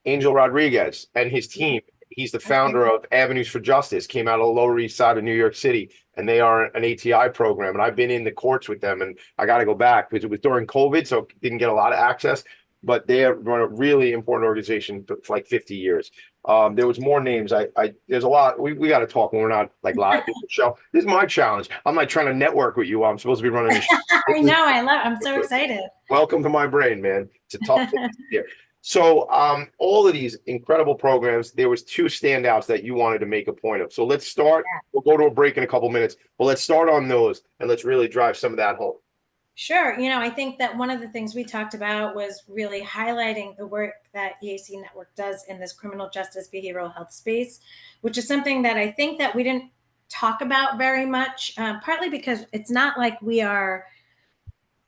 Angel Rodriguez and his team. He's the founder of Avenues for Justice, came out of the Lower East Side of New York City, and they are an ATI program. And I've been in the courts with them, and I got to go back because it was during COVID, so didn't get a lot of access. But they have run a really important organization for like 50 years. There was more names. There's a lot. We got to talk when we're not like live on the show. This is my challenge. I'm like trying to network with you while I'm supposed to be running the show. I know. I'm so excited. Welcome to my brain, man. It's a tough thing here. So all of these incredible programs, there was two standouts that you wanted to make a point of. So let's start. We'll go to a break in a couple minutes, but let's start on those and let's really drive some of that home. Sure. I think that one of the things we talked about was really highlighting the work that EAC Network does in this criminal justice behavioral health space, which is something that I think that we didn't talk about very much, partly because it's not like we are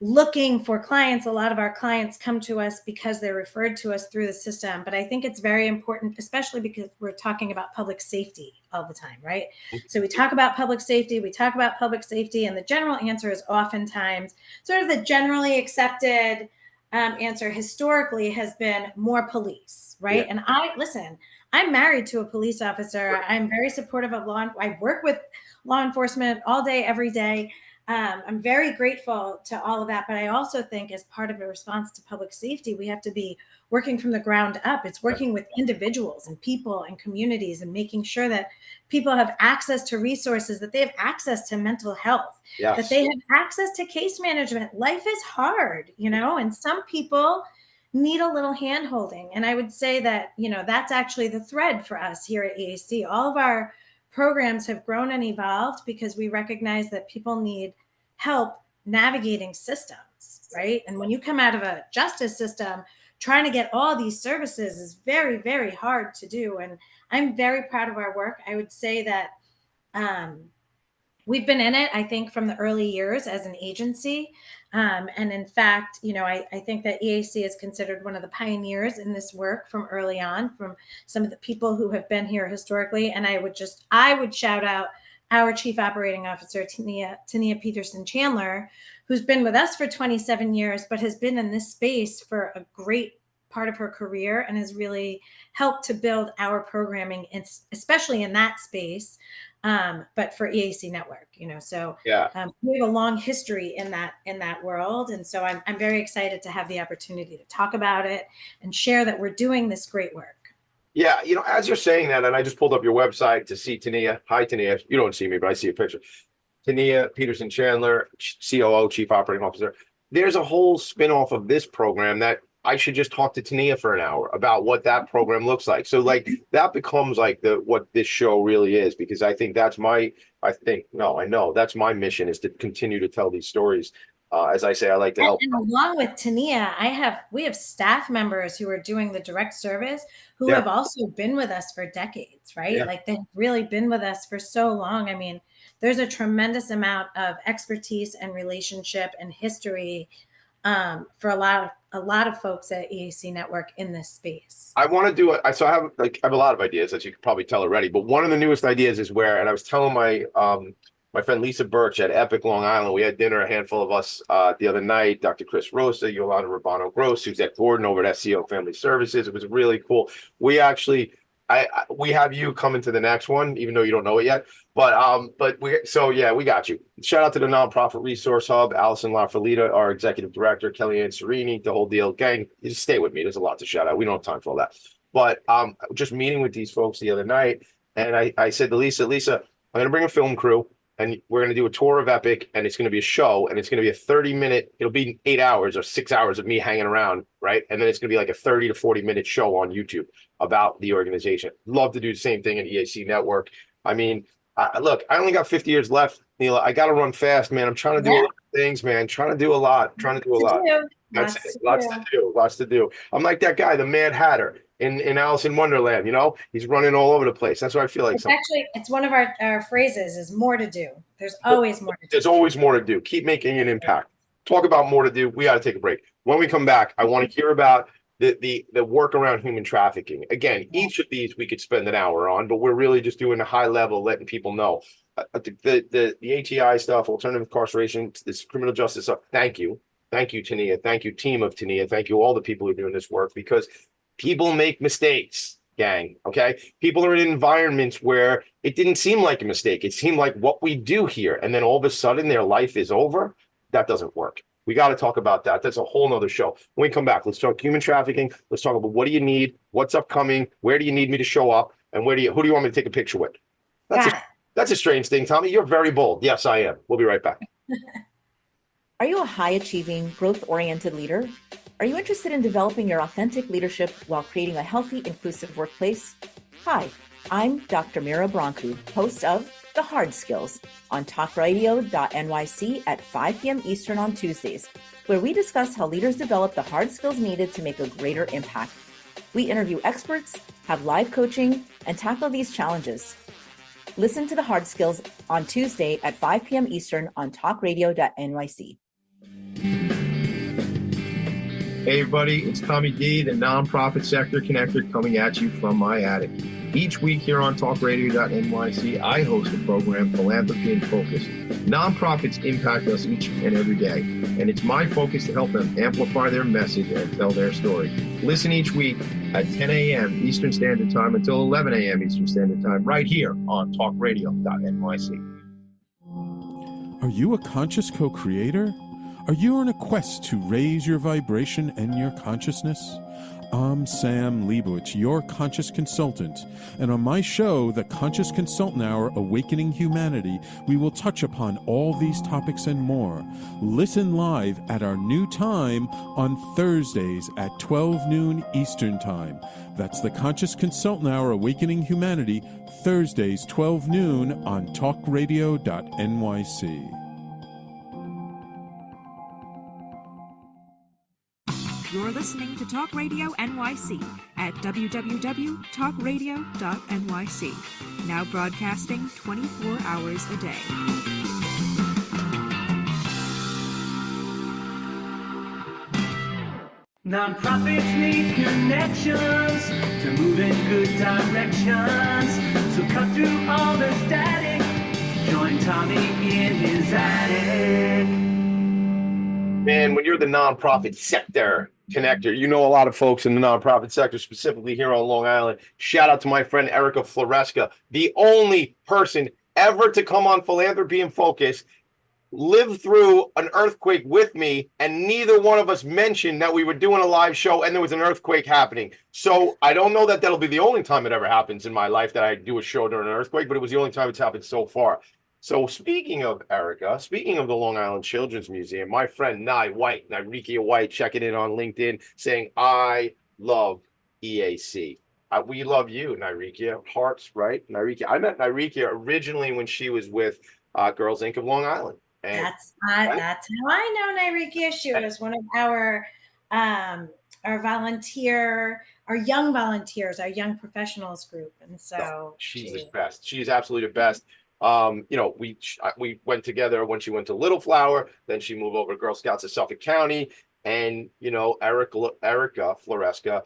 looking for clients. A lot of our clients come to us because they're referred to us through the system. But I think it's very important, especially because we're talking about public safety all the time, right? So we talk about public safety, and the general answer is oftentimes sort of the generally accepted answer historically has been more police, right? And I'm married to a police officer. I'm very supportive of I work with law enforcement all day, every day. I'm very grateful to all of that, but I also think as part of a response to public safety, we have to be working from the ground up. It's working with individuals and people and communities and making sure that people have access to resources, that they have access to mental health, that they have access to case management. Life is hard, and some people need a little hand holding. And I would say that, that's actually the thread for us here at EAC. All of our programs have grown and evolved because we recognize that people need help navigating systems, right? And when you come out of a justice system, trying to get all these services is very, very hard to do. And I'm very proud of our work. I would say that we've been in it, I think, from the early years as an agency. And in fact, I think that EAC is considered one of the pioneers in this work from early on, from some of the people who have been here historically. And I would shout out our Chief Operating Officer, Tania Peterson Chandler, who's been with us for 27 years, but has been in this space for a great part of her career and has really helped to build our programming, especially in that space. But for EAC Network, so we have a long history in that world, and so I'm very excited to have the opportunity to talk about it and share that we're doing this great work. Yeah, as you're saying that, and I just pulled up your website to see Tania. Hi, Tania. You don't see me, but I see a picture. Tania Peterson Chandler, COO, Chief Operating Officer. There's a whole spinoff of this program that I should just talk to Tania for an hour about what that program looks like. So that becomes what this show really is, because I know that's my mission, is to continue to tell these stories. As I say, I like to help. And along with Tania, we have staff members who are doing the direct service who have also been with us for decades, right? Yeah. Like, they've really been with us for so long. I mean, there's a tremendous amount of expertise and relationship and history for a lot of folks at EAC Network in this space. I want to do it. So I have a lot of ideas, as you can probably tell already. But one of the newest ideas is and I was telling my friend Lisa Birch at Epic Long Island, we had dinner, a handful of us the other night, Dr. Chris Rosa, Yolanda Urbano Gross, who's at Gordon over at SEO Family Services. It was really cool. We actually, we have you coming to the next one, even though you don't know it yet. But we got you. Shout out to the Nonprofit Resource Hub, Allison LaFolita, our executive director, Kellyanne Serini, the whole deal. Gang, you just stay with me. There's a lot to shout out. We don't have time for all that. But just meeting with these folks the other night, and I said to Lisa, I'm going to bring a film crew, and we're going to do a tour of Epic, and it's going to be a show, and it's going to be a 30-minute, it'll be 8 hours or 6 hours of me hanging around, right? And then it's going to be like a 30 to 40-minute show on YouTube about the organization. Love to do the same thing at EAC Network. I mean, look, I only got 50 years left, Neela. I got to run fast, man. I'm trying to do a lot of things, man. Trying to do a lot. That's it. Lots to do. I'm like that guy, the Mad Hatter in Alice in Wonderland, he's running all over the place. That's what I feel like. It's one of our phrases is more to do. There's always more to do. There's always more to do. Keep making an impact. Talk about more to do. We got to take a break. When we come back, I want to hear about the work around human trafficking. Again, each of these we could spend an hour on, but we're really just doing a high level, letting people know. The ATI stuff, alternative incarceration, this criminal justice stuff. Thank you, Tania. Thank you, team of Tania. Thank you, all the people who are doing this work, because people make mistakes, gang. Okay, people are in environments where it didn't seem like a mistake. It seemed like what we do here, and then all of a sudden their life is over. That doesn't work. We got to talk about that. That's a whole nother show. When we come back, let's talk human trafficking. Let's talk about what do you need, what's upcoming, where do you need me to show up, and who do you want me to take a picture with? That's a strange thing, Tommy. You're very bold. Yes, I am. We'll be right back. Are you a high-achieving, growth-oriented leader? Are you interested in developing your authentic leadership while creating a healthy, inclusive workplace? Hi, I'm Dr. Mira Brancu, host of The Hard Skills on talkradio.nyc at 5 p.m. Eastern on Tuesdays, where we discuss how leaders develop the hard skills needed to make a greater impact. We interview experts, have live coaching, and tackle these challenges. Listen to The Hard Skills on Tuesday at 5 p.m. Eastern on talkradio.nyc. Hey everybody, it's Tommy D, the nonprofit sector connector, coming at you from my attic. Each week here on talkradio.nyc, I host the program Philanthropy and Phocus. Nonprofits impact us each and every day, and it's my focus to help them amplify their message and tell their story. Listen each week at 10 a.m. Eastern Standard Time until 11 a.m. Eastern Standard Time, right here on talkradio.nyc. Are you a conscious co-creator? Are you on a quest to raise your vibration and your consciousness? I'm Sam Leibowitz, your conscious consultant, and on my show, The Conscious Consultant Hour, Awakening Humanity, we will touch upon all these topics and more. Listen live at our new time on Thursdays at 12 noon Eastern Time. That's The Conscious Consultant Hour, Awakening Humanity, Thursdays, 12 noon on talkradio.nyc. You're listening to Talk Radio NYC at www.talkradio.nyc. Now broadcasting 24 hours a day. Nonprofits need connections to move in good directions. So cut through all the static. Join Tommy in his attic. Man, when you're the nonprofit sector connector, you know a lot of folks in the nonprofit sector, specifically here on Long Island. Shout out to my friend Erica Floresca, the only person ever to come on Philanthropy and Focus, lived through an earthquake with me, and neither one of us mentioned that we were doing a live show and there was an earthquake happening. So I don't know that that'll be the only time it ever happens in my life that I do a show during an earthquake, but it was the only time it's happened so far. So speaking of Erica, speaking of the Long Island Children's Museum, my friend Nyrikia White, checking in on LinkedIn saying, I love EAC. We love you, Nyrikia. Hearts, right? Nyrikia. I met Nyrikia originally when she was with Girls Inc. of Long Island. And that's how I know Nyrikia. She was one of our volunteer, our young volunteers, our young professionals group, and so she's the best. She's absolutely the best. You know, we went together when she went to Little Flower, then she moved over to Girl Scouts of Suffolk County, and you know, Erica Floresca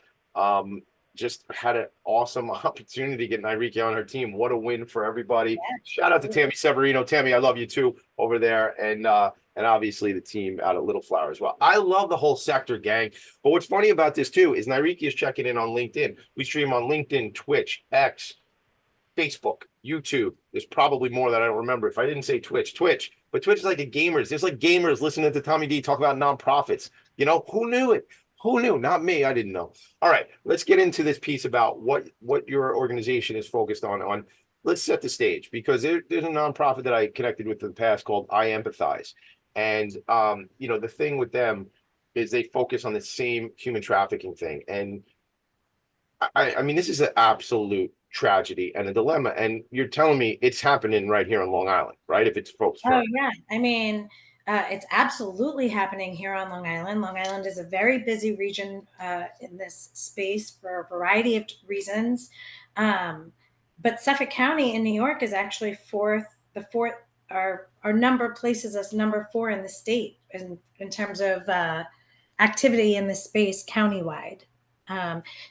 just had an awesome opportunity to get Nyrikia on her team. What a win for everybody. Yeah. Shout out to Tammy Severino. Tammy, I love you too over there. And obviously the team out of Little Flower as well. I love the whole sector, gang. But what's funny about this too is Nyrikia is checking in on LinkedIn. We stream on LinkedIn, Twitch, X, Facebook, YouTube. There's probably more that I don't remember. If I didn't say Twitch, but Twitch is like a gamers. There's like gamers listening to Tommy D talk about nonprofits. You know, who knew it? Who knew? Not me. I didn't know. All right, let's get into this piece about what your organization is focused on. Let's set the stage, because there's a nonprofit that I connected with in the past called I Empathize. And, you know, the thing with them is they focus on the same human trafficking thing. And I mean, this is an absolute tragedy and a dilemma. And you're telling me it's happening right here on Long Island, right? If it's folks. Oh, yeah. I mean, it's absolutely happening here on Long Island. Long Island is a very busy region in this space for a variety of reasons. But Suffolk County in New York is actually our number places us number 4 in the state in terms of activity in this space countywide.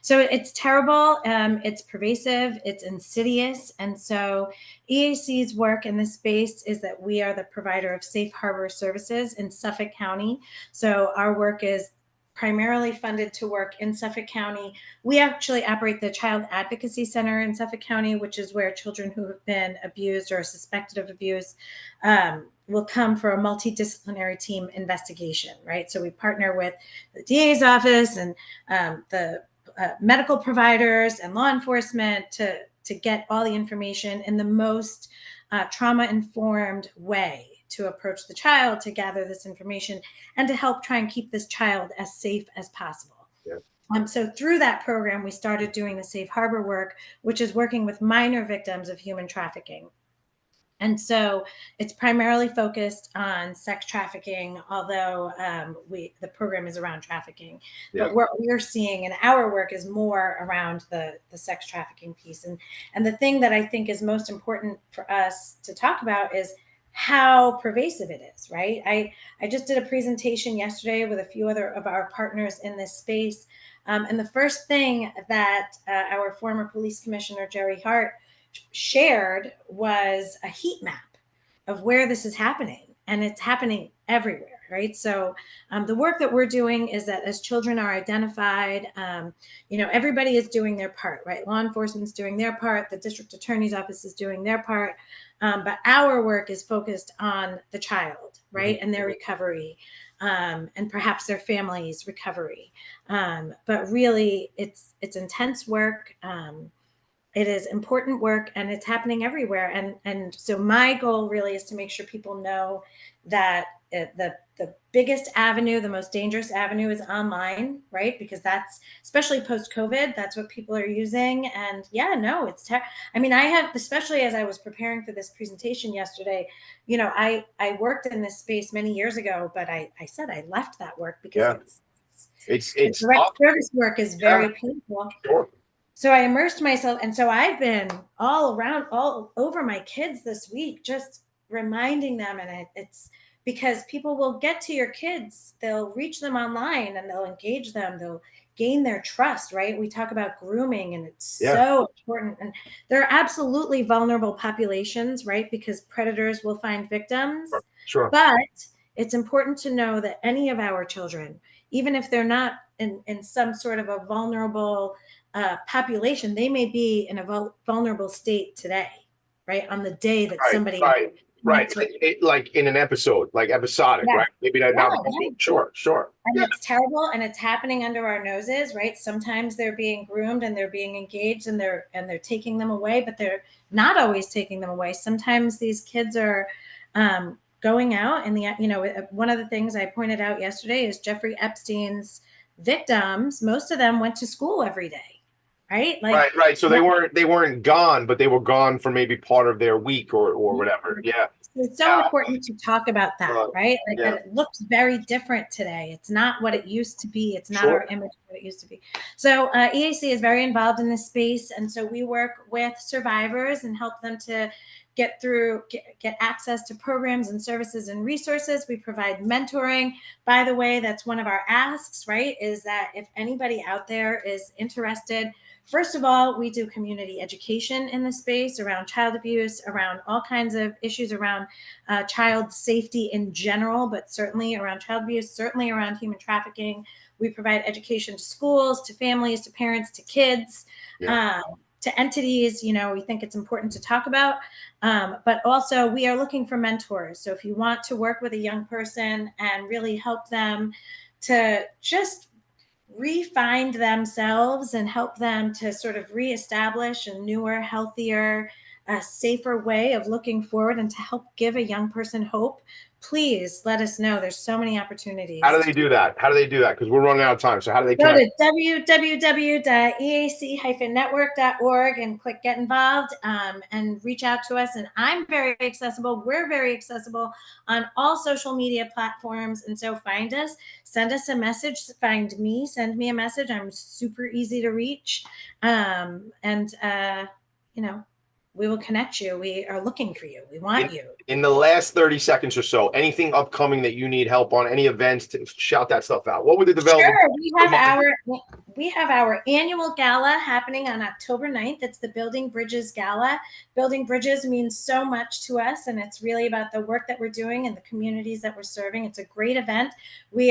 So it's terrible. It's pervasive. It's insidious. And so EAC's work in this space is that we are the provider of safe harbor services in Suffolk County. So our work is primarily funded to work in Suffolk County. We actually operate the Child Advocacy Center in Suffolk County, which is where children who have been abused or suspected of abuse will come for a multidisciplinary team investigation, right? So we partner with the DA's office and the medical providers and law enforcement to get all the information in the most trauma-informed way to approach the child, to gather this information, and to help try and keep this child as safe as possible. Yeah. So through that program, we started doing the Safe Harbor work, which is working with minor victims of human trafficking. And so it's primarily focused on sex trafficking, although the program is around trafficking. Yeah. But what we're seeing in our work is more around the sex trafficking piece. And the thing that I think is most important for us to talk about is how pervasive it is, right? I just did a presentation yesterday with a few other of our partners in this space. And the first thing that our former police commissioner, Jerry Hart, shared was a heat map of where this is happening. And it's happening everywhere, right? So the work that we're doing is that as children are identified, everybody is doing their part, right? Law enforcement's doing their part. The district attorney's office is doing their part. But our work is focused on the child, right? Mm-hmm. And their recovery, and perhaps their family's recovery. But really, it's intense work. It is important work, and it's happening everywhere. And so my goal really is to make sure people know that the biggest avenue, the most dangerous avenue is online, right? Because that's, especially post-COVID, that's what people are using. And yeah, no, I have, especially as I was preparing for this presentation yesterday, I worked in this space many years ago, but I said I left that work because it's It's Direct tough. service work is very painful. Sure. So I immersed myself, and so I've been all over my kids this week, just reminding them, and it's because people will get to your kids, they'll reach them online and they'll engage them, they'll gain their trust, right? We talk about grooming, and it's so important, and they're absolutely vulnerable populations, right? Because predators will find victims. Sure. But it's important to know that any of our children, even if they're not in some sort of a vulnerable population, they may be in a vulnerable state today, right? On the day that somebody right. Like in an episode, like episodic, right? Maybe that now. Right. Sure. And it's terrible, and it's happening under our noses, right? Sometimes they're being groomed and they're being engaged, and they're taking them away, but they're not always taking them away. Sometimes these kids are going out, and one of the things I pointed out yesterday is Jeffrey Epstein's victims. Most of them went to school every day, right? Like, right. So they weren't gone, but they were gone for maybe part of their week or whatever. Yeah. It's so important to talk about that, right? Like that it looks very different today. It's not what it used to be. It's not our image of what it used to be. So EAC is very involved in this space. And so we work with survivors and help them to get access to programs and services and resources. We provide mentoring. By the way, that's one of our asks, right? Is that if anybody out there is interested, first of all, we do community education in the space around child abuse, around all kinds of issues around child safety in general, but certainly around child abuse, certainly around human trafficking. We provide education to schools, to families, to parents, to kids, to entities. We think it's important to talk about, but also we are looking for mentors. So if you want to work with a young person and really help them to just re-find themselves and help them to sort of reestablish a newer, healthier, safer way of looking forward, and to help give a young person hope, please let us know. There's so many opportunities. How do they do that? Because we're running out of time. So how do they go connect? to www.eac-network.org and click get involved, and reach out to us. And I'm very accessible. We're very accessible on all social media platforms. And so find us, send us a message, send me a message. I'm super easy to reach. We will connect you. We are looking for you. We want you. In the last 30 seconds or so, anything upcoming that you need help on, any events, to shout that stuff out. What would the development? Sure. We have our annual gala happening on October 9th. It's the Building Bridges Gala. Building Bridges means so much to us, and it's really about the work that we're doing and the communities that we're serving. It's a great event.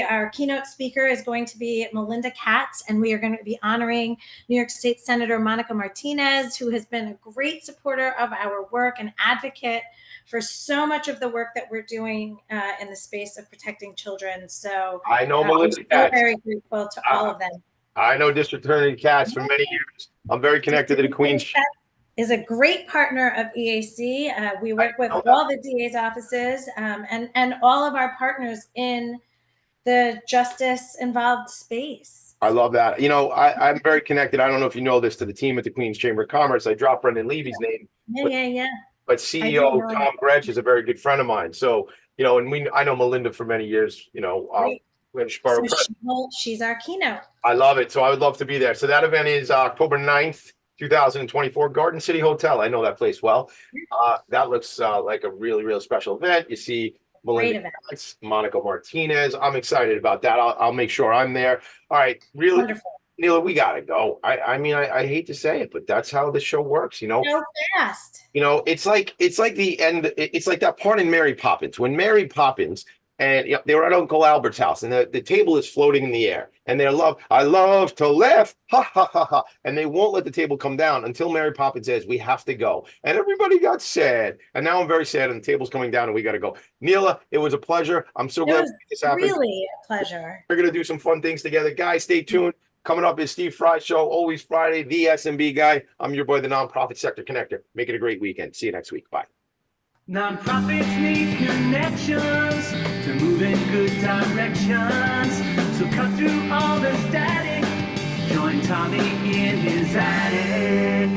Our keynote speaker is going to be Melinda Katz, and we are going to be honoring New York State Senator Monica Martinez, who has been a great supporter of our work and advocate for so much of the work that we're doing in the space of protecting children. So I know Melinda Katz. Very grateful to all of them. I know District Attorney Katz for many years. I'm very connected to the Queens. Is a great partner of EAC. We work with all the DA's offices and all of our partners in the justice involved space. I love that. I'm very connected. I don't know if you know this, to the team at the Queens Chamber of Commerce. I dropped Brendan Levy's name. Yeah. But CEO Tom Gretsch is a very good friend of mine. So, and I know Melinda for many years, she's our keynote. I love it. So I would love to be there. So that event is October 9th, 2024, Garden City Hotel. I know that place well. That looks like a really, really special event. You see Melinda Katz, Monica Martinez. I'm excited about that. I'll make sure I'm there. All right. Really wonderful. Neela, we gotta go. I mean, I hate to say it, but that's how the show works, So fast. It's like the end. It's like that part in Mary Poppins, when Mary Poppins and they were at Uncle Albert's house, and the table is floating in the air, and I love to laugh, ha ha ha ha, and they won't let the table come down until Mary Poppins says we have to go, and everybody got sad, and now I'm very sad, and the table's coming down, and we got to go. Neela, it was a pleasure. I'm so glad this happened. Really a pleasure. We're gonna do some fun things together, guys. Stay tuned. Coming up is Steve Fry Show, always Friday, the SMB guy. I'm your boy, the Nonprofit Sector Connector. Make it a great weekend. See you next week. Bye. Nonprofits need connections to move in good directions. So cut through all the static. Join Tommy in his attic.